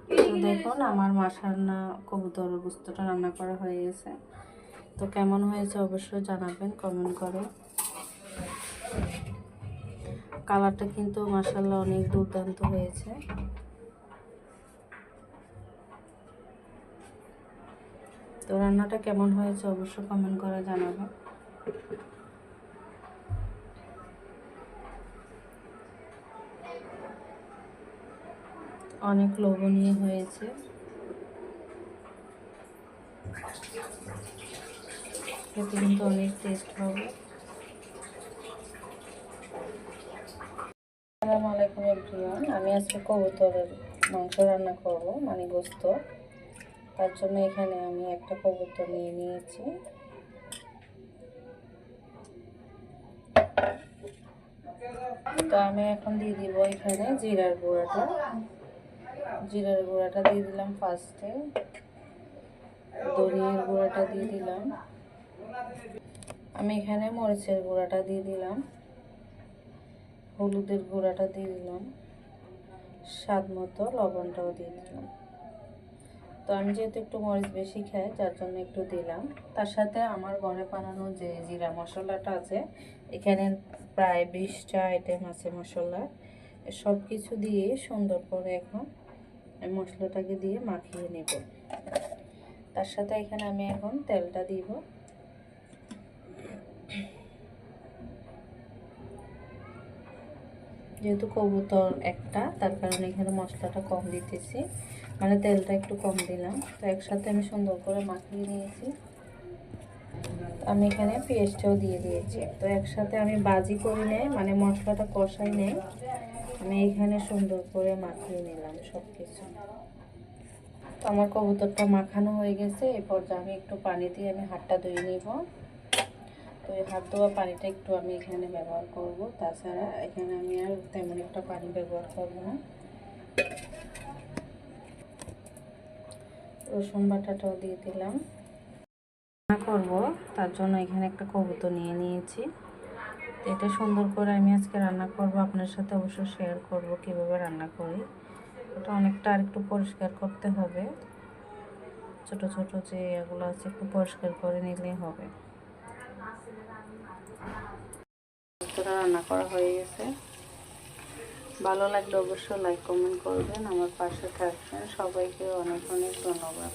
তো দেখুন আমার মাশাআল্লাহ কবুতরের গোশতটা রান্না করা হয়ে গেছে। তো কেমন হয়েছে অবশ্যই জানাবেন কমেন্ট করে। কালারটা কিন্তু মাশাআল্লাহ অনেক দুর্দান্ত হয়েছে। তো রান্নাটা কেমন হয়েছে অবশ্যই কমেন্ট করে জানাবেন। অনেক লোভনীয় হয়েছে। খেতে কিন্তু অনেক টেস্ট হবে। আসসালামু আলাইকুম এভরিওয়ান, আমি আজকে কবুতরের মাংস রান্না করব, মানে গোশত। তার জন্য এখানে আমি একটা কবুতর নিয়ে নিয়েছি। তো আমি এখন দিয়ে দিব এখানে জিরার গুঁড়াটা দিয়ে দিলাম ফার্স্টে। ধনিয়ার গুঁড়াটা দিয়ে দিলাম। আমি এখানে মরিচের গুঁড়াটা দিয়ে দিলাম। হলুদের গুঁড়াটা দিয়ে দিলাম। স্বাদ মতো লবণটাও দিয়ে দিলাম। তো আমি যেহেতু একটু মরিচ বেশি খাই যার জন্য একটু দিলাম। তার সাথে আমার ঘরে বানানো যে জিরা মশলাটা আছে, এখানে প্রায় 20টা আইটেম আছে মশলা। সব কিছু দিয়ে সুন্দর করে এখন মশলাটাকে দিয়ে মাখিয়ে নেব। তার সাথে এখানে আমি এখন তেলটা দিব। যেহেতু কবুতর একটা, তার কারণে এখানে মশলাটা কম দিতেছি, মানে তেলটা একটু কম দিলাম। তো একসাথে আমি সুন্দর করে মাখিয়ে নিয়েছি। আমি এখানে পেঁয়াজটাও দিয়ে দিয়েছি। তো একসাথে আমি বাজি করে নেই, মানে মশলাটা কষাই নেই, আমি এখানে সুন্দর করে মাখিয়ে নিলাম সব কিছু। তো আমার কবুতরটা মাখানো হয়ে গেছে। এই পর্যায়ে আমি একটু পানি দিয়ে আমি হাতটা ধুয়ে নিব। তো এই হাত ধোয়া পানিটা একটু আমি এখানে ব্যবহার করব, তাছাড়া এখানে আমি আর তেমন একটা পানি ব্যবহার করব না। রসুন বাটাটাও দিয়ে দিলাম। রান্না করব তার জন্য এখানে একটা কবুতর নিয়ে নিয়েছি। এটা সুন্দর করে আমি আজকে রান্না করব, আপনার সাথে অবশ্যই শেয়ার করব কিভাবে রান্না করি। এটা অনেকটা আর একটু পরিষ্কার করতে হবে, ছোট ছোট যে এগুলো আছে একটু পরিষ্কার করে নিলেই হবে। রান্না করা হয়ে গেছে। ভালো লাগলে অবশ্যই লাইক কমেন্ট করবেন, আমার পাশে থাকবেন। সবাইকে অনেক অনেক ধন্যবাদ।